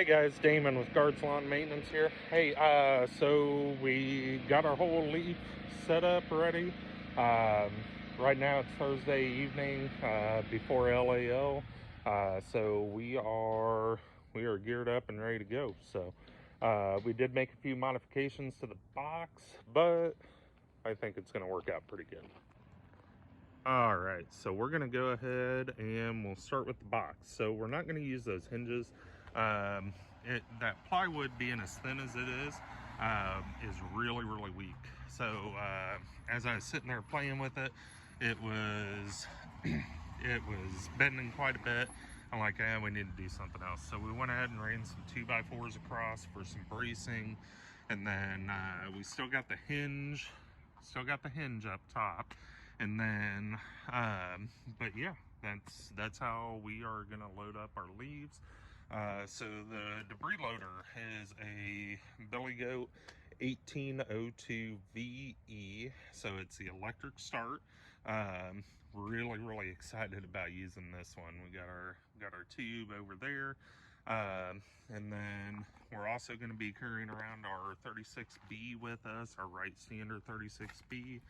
Hey guys, Damon with Guards Lawn Maintenance here. Hey, so we got our whole leaf set up ready. Right now it's Thursday evening before LAL, so we are geared up and ready to go. So we did make a few modifications to the box, but I think it's going to work out pretty good. All right, so we're gonna go ahead and we'll start with the box. So we're not gonna use those hinges. That plywood, being as thin as it is really weak. So as I was sitting there playing with it, it was it was bending quite a bit. I'm like, we need to do something else. So we went ahead and ran some 2x4s across for some bracing, and then we still got the hinge up top. And then but yeah, that's how we are gonna load up our leaves. So the debris loader is a Billy Goat 1802VE, so it's the electric start. Really excited about using this one. We got our tube over there, and then we're also going to be carrying around our 36B with us, our Wright standard 36B.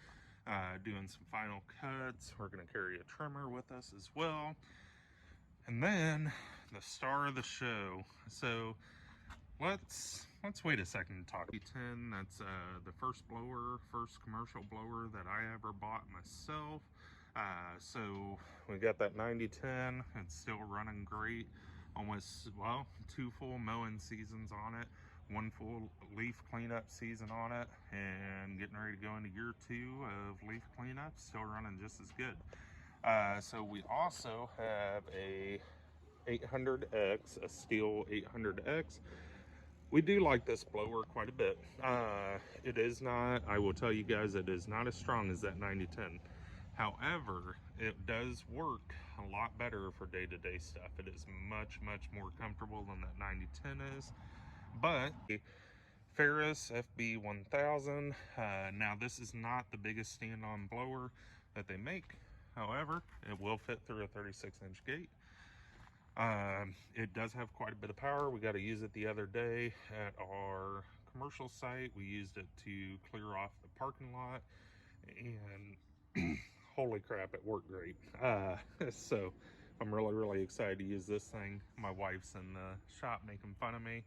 Doing some final cuts. We're going to carry a trimmer with us as well. And then the star of the show. So let's wait a second to talk. 10, that's the first commercial blower that I ever bought myself. So we got that 9010. It's still running great. Almost, well, 2 full mowing seasons on it, 1 full leaf cleanup season on it, and getting ready to go into year 2 of leaf cleanup, still running just as good. So we also have a 800X, a Stihl 800X. We do like this blower quite a bit. It is not, I will tell you guys, it is not as strong as that 9010. However, it does work a lot better for day-to-day stuff. It is much more comfortable than that 9010 is. But Ferris FB1000. Now this is not the biggest stand-on blower that they make. However, it will fit through a 36-inch gate. It does have quite a bit of power. We got to use it the other day at our commercial site. We used it to clear off the parking lot, and holy crap, it worked great. So I'm really excited to use this thing. My wife's in the shop making fun of me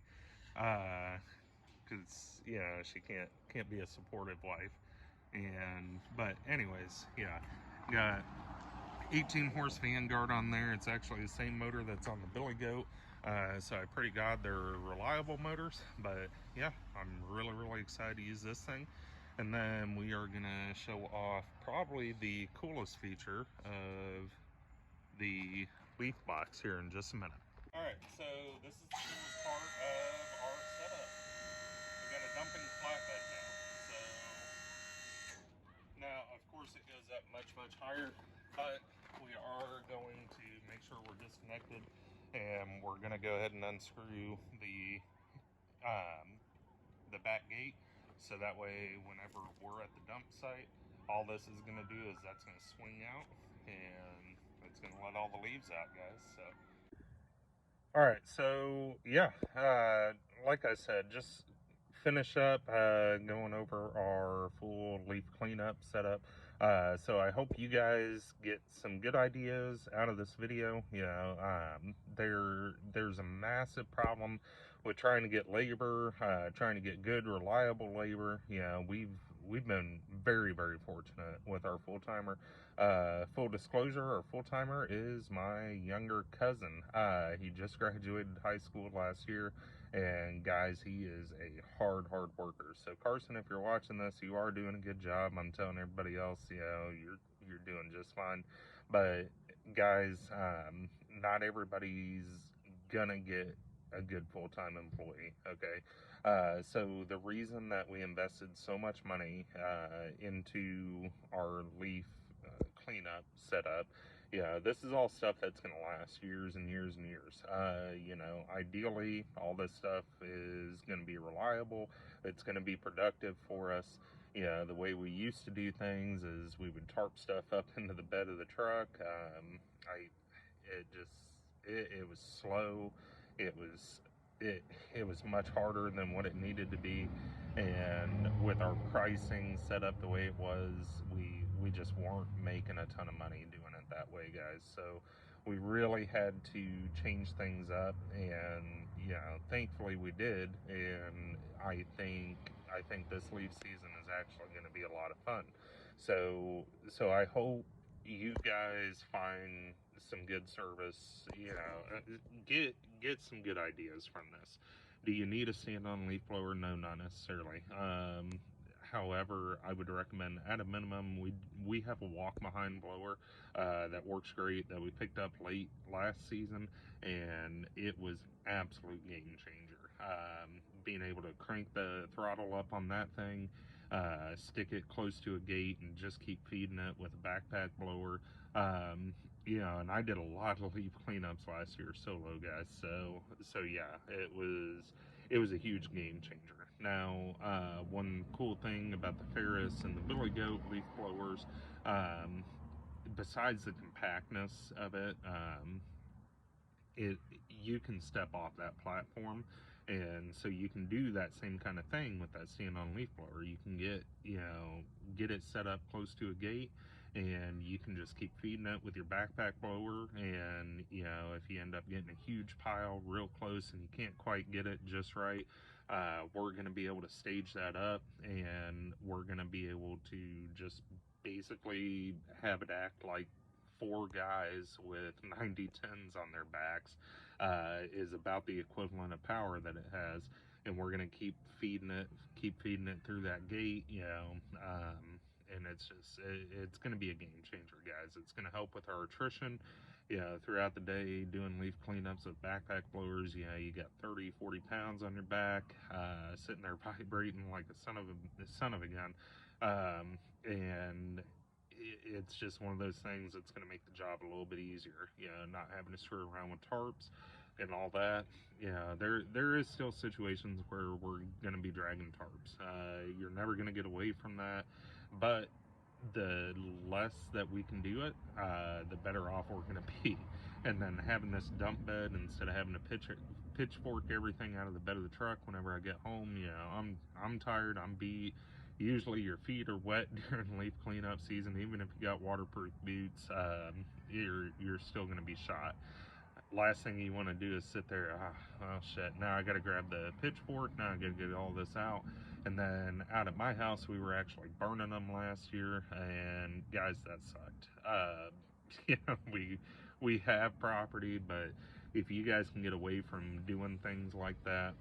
because yeah, she can't be a supportive wife. But anyways, yeah, got 18 horse Vanguard on there. It's actually the same motor that's on the Billy Goat, so I pray to God they're reliable motors. But yeah, I'm really excited to use this thing. And then we are gonna show off probably the coolest feature of the leaf box here in just a minute. All right, so this is part of our setup. We got a dumping flatbed now. So now, of course, it goes up much higher, but we are going to make sure we're disconnected, and we're going to go ahead and unscrew the back gate, so that way whenever we're at the dump site, all this is going to do is that's going to swing out, and it's going to let all the leaves out, guys. So all right, so yeah, like I said, just finish up going over our full leaf cleanup setup. So I hope you guys get some good ideas out of this video. You know, there's a massive problem with trying to get labor, trying to get good, reliable labor. You know, we've been very fortunate with our full-timer. Full disclosure, our full-timer is my younger cousin. He just graduated high school last year, and guys, he is a hard worker. So Carson, if you're watching this, you are doing a good job. I'm telling everybody else, you know, you're doing just fine. But guys, not everybody's gonna get a good full-time employee. Okay, so the reason that we invested so much money into our leaf cleanup setup, yeah, this is all stuff that's going to last years and years. You know, ideally all this stuff is going to be reliable. It's going to be productive for us. Yeah, the way we used to do things is we would tarp stuff up into the bed of the truck. It was slow. It was it was much harder than what it needed to be, and with our pricing set up the way it was, we just weren't making a ton of money doing it that way, guys. So we really had to change things up, and thankfully we did. And I think this leaf season is actually going to be a lot of fun. So I hope you guys find some good service, get some good ideas from this. Do you need a stand-on leaf blower? No, not necessarily. However, I would recommend, at a minimum, we have a walk-behind blower that works great, that we picked up late last season, and it was absolute game changer. Being able to crank the throttle up on that thing, stick it close to a gate, and just keep feeding it with a backpack blower. And I did a lot of leaf cleanups last year solo, guys. So yeah, it was a huge game changer. Now, one cool thing about the Ferris and the Billy Goat leaf blowers, besides the compactness of it, you can step off that platform, and so you can do that same kind of thing with that stand-on leaf blower. You can get it set up close to a gate, and you can just keep feeding it with your backpack blower. And if you end up getting a huge pile real close and you can't quite get it just right, we're going to be able to stage that up, and we're going to be able to just basically have it act like four guys with 9010s on their backs, is about the equivalent of power that it has. And we're going to keep feeding it through that gate, and it's going to be a game changer, guys. It's going to help with our attrition, throughout the day, doing leaf cleanups with backpack blowers. You got 30-40 pounds on your back, sitting there vibrating like a son of a gun. And it's just one of those things that's going to make the job a little bit easier, not having to screw around with tarps and all that. There is still situations where we're going to be dragging tarps. You're never going to get away from that, but the less that we can do it, the better off we're going to be. And then having this dump bed, instead of having to pitchfork everything out of the bed of the truck whenever I get home, I'm tired, I'm beat. Usually your feet are wet during leaf cleanup season. Even if you got waterproof boots, you're still going to be shot. Last thing you want to do is sit there, oh shit, now I got to grab the pitchfork, now I got to get all this out. And then out at my house, we were actually burning them last year, and guys, that sucked. We have property, but if you guys can get away from doing things like that,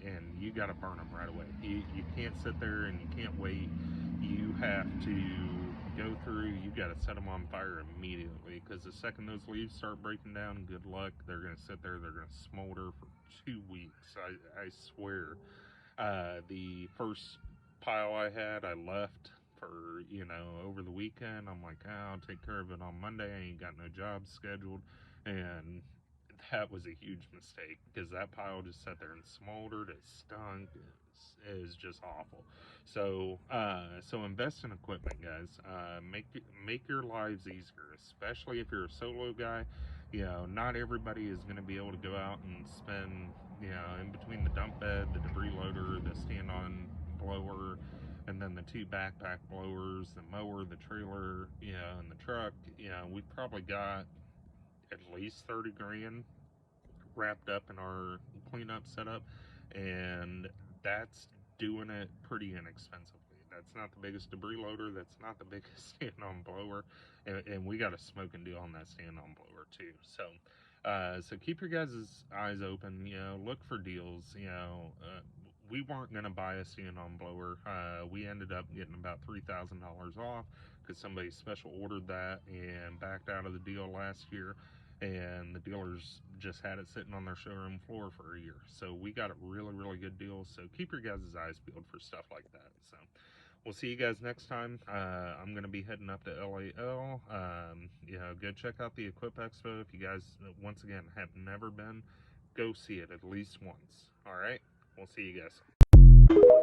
and you got to burn them right away. You can't sit there and you can't wait. You have to go through, you got to set them on fire immediately, because the second those leaves start breaking down, good luck. They're going to sit there, they're going to smolder for 2 weeks. I swear. The first pile I had, I left for, over the weekend. I'm like, I'll take care of it on Monday. I ain't got no job scheduled. And that was a huge mistake, because that pile just sat there and smoldered. It stunk. It was just awful. So invest in equipment, guys. Make your lives easier, especially if you're a solo guy. Not everybody is going to be able to go out and spend, in between the dump bed, the debris loader, the stand-on blower, and then the 2 backpack blowers, the mower, the trailer, and the truck. We've probably got at least 30 grand wrapped up in our cleanup setup, and that's doing it pretty inexpensively. That's not the biggest debris loader, that's not the biggest stand-on blower, and we got a smoking deal on that stand-on blower too. So keep your guys' eyes open, look for deals. We weren't going to buy a stand-on blower. We ended up getting about $3,000 off, because somebody special ordered that and backed out of the deal last year, and the dealers just had it sitting on their showroom floor for a year. So we got a really, really good deal. So keep your guys' eyes peeled for stuff like that. So we'll see you guys next time. I'm going to be heading up to LAL. Go check out the Equip Expo. If you guys, once again, have never been, go see it at least once. All right, we'll see you guys.